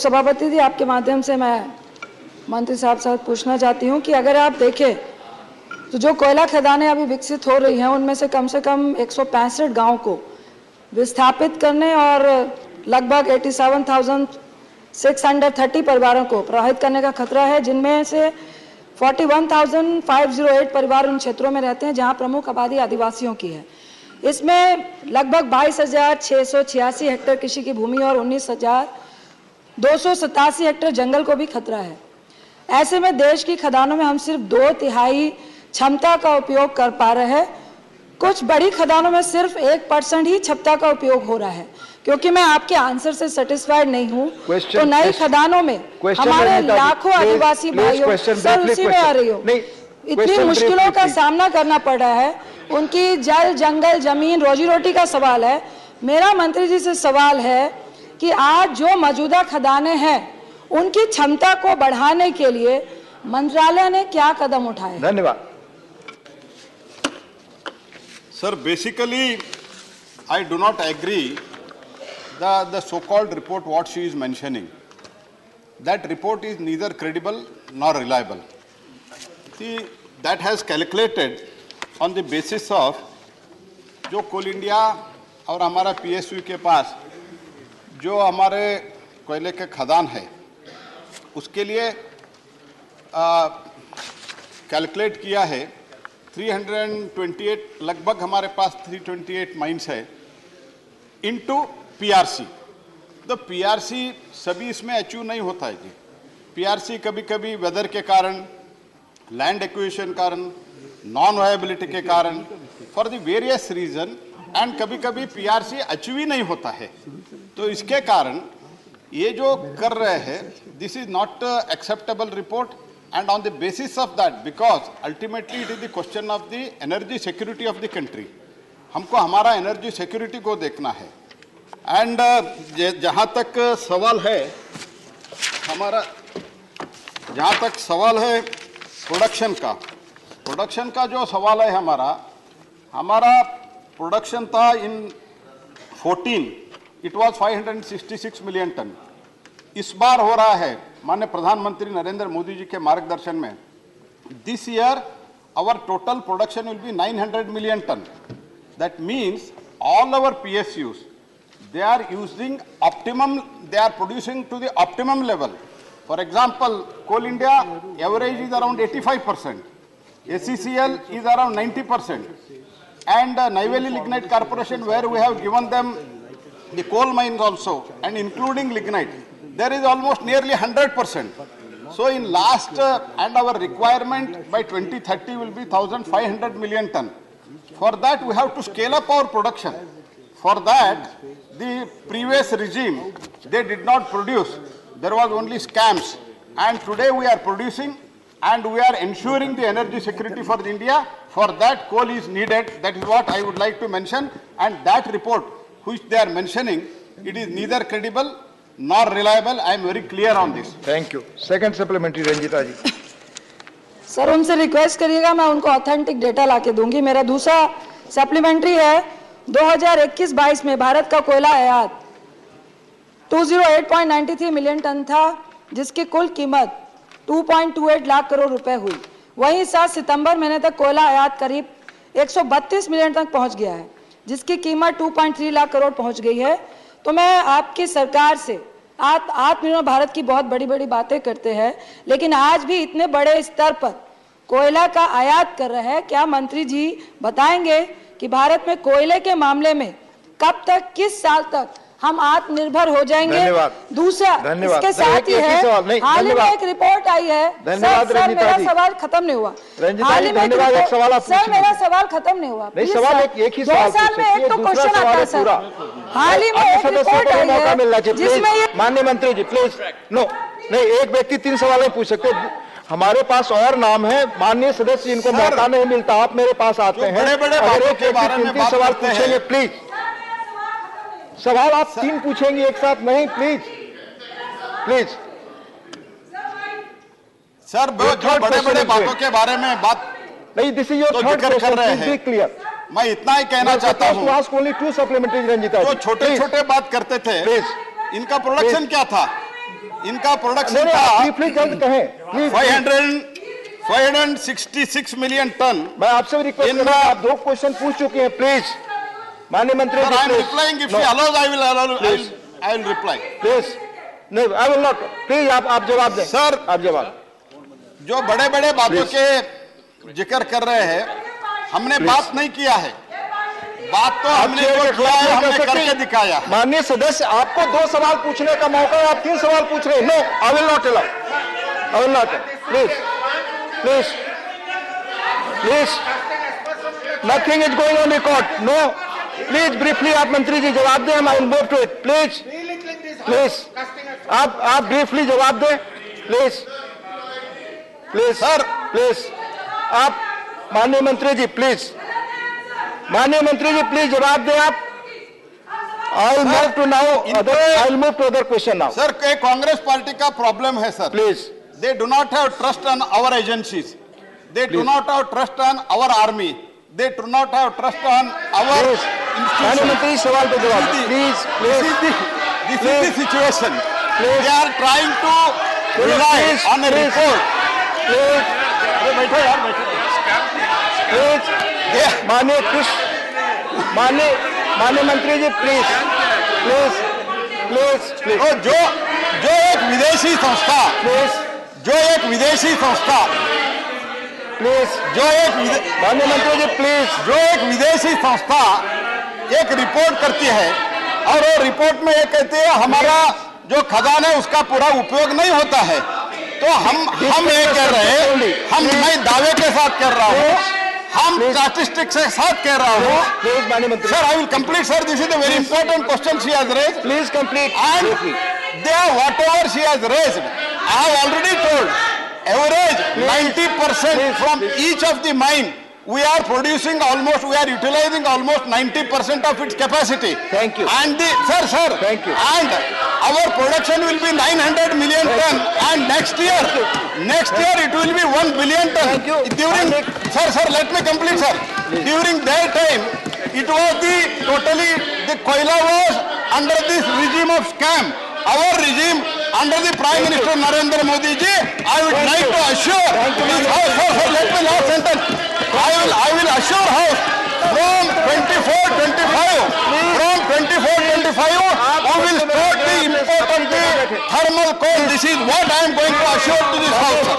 उपसभापति जी, आपके माध्यम से मैं मंत्री साहब से पूछना चाहती हूं कि अगर आप देखें तो जो कोयला खदानें अभी विकसित हो रही हैं उनमें से कम 165 गांव को विस्थापित करने और लगभग 87,630 परिवारों को प्रभावित करने का खतरा है, जिनमें से 41,508 परिवार उन क्षेत्रों में रहते हैं जहां प्रमुख आबादी आदिवासियों की है। इसमें लगभग 22,686 हेक्टेयर कृषि की भूमि और 19,287 हेक्टेयर जंगल को भी खतरा है। ऐसे में देश की खदानों में हम सिर्फ 2/3 क्षमता का उपयोग कर पा रहे हैं। कुछ बड़ी खदानों में सिर्फ 1% ही क्षमता का उपयोग हो रहा है। क्योंकि मैं आपके आंसर से सेटिस्फाइड नहीं हूं, तो नई खदानों में हमारे लाखों आदिवासी भाइयों, सर उसी में आ रही हो, इतनी मुश्किलों का सामना करना पड़ रहा है। उनकी जल, जंगल, जमीन, रोजी रोटी का सवाल है। मेरा मंत्री जी से सवाल है कि आज जो मौजूदा खदानें हैं उनकी क्षमता को बढ़ाने के लिए मंत्रालय ने क्या कदम उठाए? धन्यवाद sir. Basically I do not agree the so-called report what she is mentioning. That report is neither credible nor reliable. See, that has calculated on the basis of जो कोल इंडिया और हमारा PSU के पास जो हमारे कोयले के खदान है उसके लिए कैलकुलेट किया है 328, लगभग हमारे पास 328 माइंस है इनटू PRC। तो PRC सभी इसमें अचीव नहीं होता है जी। PRC कभी कभी वेदर के कारण, लैंड एक्विजिशन कारण, नॉन वायबिलिटी के कारण, for the various reason, and कभी कभी PRC अचीव ही नहीं होता है। तो इसके कारण ये जो कर रहे हैं, this is not acceptable report. And on the basis of that, because ultimately it is the question of the energy security of the country, हमको हमारा energy security को देखना है। And जहाँ तक सवाल है हमारा, जहाँ तक सवाल है प्रोडक्शन का जो सवाल है हमारा प्रोडक्शन था इन 14 इट वाज 566 मिलियन टन। इस बार हो रहा है माननीय प्रधानमंत्री नरेंद्र मोदी जी के मार्गदर्शन में, this year our total production will be 900 million ton. That means all our PSUs they are using optimum, they are producing to the optimum level. For example, Coal India average is around 85%, ACCL is around 90%, and Neyveli Lignite Corporation, where we have given them the coal mines also and including lignite, there is almost nearly 100%. So in last and our requirement by 2030 will be 1,500 million ton. For that we have to scale up our production. For that the previous regime, they did not produce. There was only scams, and today we are producing and we are ensuring the energy security for India. For that coal is needed. That is what I would like to mention. And that report which they are mentioning, it is neither credible nor reliable. I am very clear on this. Thank you. Second supplementary, Ranjita ji. Sir उनसे request करिएगा, मैं उनको authentic data लाके दूंगी। मेरा दूसरा supplementary है, 2021-22 में भारत का कोयला आयात 208.93 मिलियन टन था, जिसकी कुल कीमत 2.28 लाख करोड़ रुपए हुई। वहीं 7 सितंबर महीने तक कोयला आयात करीब 132 मिलियन तक पहुंच गया है, जिसकी कीमत 2.3 लाख करोड़ पहुंच गई है। तो मैं आपकी सरकार से, आप आत्मनिर्भर भारत की बहुत बड़ी बड़ी बातें करते हैं, लेकिन आज भी इतने बड़े स्तर पर कोयला का आयात कर रहे हैं। क्या मंत्री जी बताएंगे कि भारत में कोयले के मामले में कब तक, किस साल तक हम आत्मनिर्भर हो जाएंगे? दूसरा, इसके साथ ही है, हाल ही में एक रिपोर्ट आई है। सर मेरा सवाल खत्म नहीं हुआ। हाल ही में सर मेरा सवाल खत्म नहीं हुआ। 2 साल में एक तो क्वेश्चन आता है सर। हाल ही में एक रिपोर्ट आई है जिसमें ये, माननीय मंत्री जी प्लीज, नो नहीं, एक व्यक्ति 3 सवाल नहीं पूछ सकते। हमारे पास और नाम है माननीय सदस्य जिनको मौका नहीं मिलता, आप मेरे पास आते हैं, अगर एक व्यक्ति 3 सवाल पूछेंगे प्लीज। सवाल आप 3 पूछेंगे एक साथ नहीं, प्लीज प्लीज। सर बड़े-बड़े बातों के बारे में बात नहीं, this is your third question, please be clear. मैं इतना ही कहना चाहता हूं, ओनली 2 सप्लीमेंट्री रंजिता जी। जो छोटे-छोटे बात करते थे, इनका प्रोडक्शन क्या था? इनका प्रोडक्शन नहीं, था आप ब्रीफली जल्द कहें प्लीज। 566 million ton. मैं आपसे भी रिक्वेस्ट कर रहा हूं, आप 2 क्वेश्चन पूछ चुके हैं, प्लीज माननीय मंत्री ji. I am replying, if she allows I will reply. Please नहीं, आई विल नॉट, प्लीज आप जवाब दें सर। आप जवाब। जो बड़े बड़े बातों के जिक्र कर रहे हैं, हमने बात नहीं किया है, बात तो हमने जो किया है हमने करके दिखाया। माननीय सदस्य, आपको 2 सवाल पूछने का मौका है, आप 3 सवाल पूछ रहे हैं। No, I will not allow, I will not, please please please, nothing is going on record. No, please briefly आप मंत्री जी जवाब दें, I will move to it. Please please आप ब्रीफली जवाब दें, प्लीज प्लीज सर। प्लीज आप माननीय मंत्री जी, प्लीज माननीय मंत्री जी प्लीज जवाब दें आप। I will move to now other, I will move to other question now. Sir, Congress party का प्रॉब्लम है sir, please they do not have trust on our agencies, they do not have trust on our army, they do not have trust on our माननीय institutions. मंत्री सवाल पे जवाब दें, please please This is the situation. Please. They are trying to rely Please, on a please. report. Please अरे बैठो यार, बैठो। प्लीज माननीय कृष्ण, माननीय मंत्री जी प्लीज प्लीज प्लीज प्लीज तो जो एक विदेशी संस्था, प्लीज जो एक विदेशी संस्था, प्लीज माननीय मंत्री जी प्लीज, जो एक विदेशी संस्था एक रिपोर्ट करती है और वो रिपोर्ट में ये कहती है हमारा जो खजाना है उसका पूरा उपयोग नहीं होता है, तो हम ये कह रहे हैं, हम मैं दावे के साथ कर रहा हूँ, हम स्टैटिस्टिक्स के साथ कह रहा हूँ। प्लीज माननीय मंत्री, sir, I will complete sir, this is a very important question she has raised please complete. and they whatever she has raised, I have already told, average 90% from each of the mine we are producing almost, we are utilizing almost 90% of its capacity. Thank you. And sir, Thank you. and our production will be 900 million ton, and next year it will be 1 billion ton. Thank you. During, sir, let me complete, sir. During their time, it was the Koila was under this regime of scam. Our regime under the Prime Minister Narendra Modi ji, I would like to assure this house, sir, let me last sentence. I will assure house from 24-25, who will start the import of the thermal coal. This is what I am going to assure to this house, sir.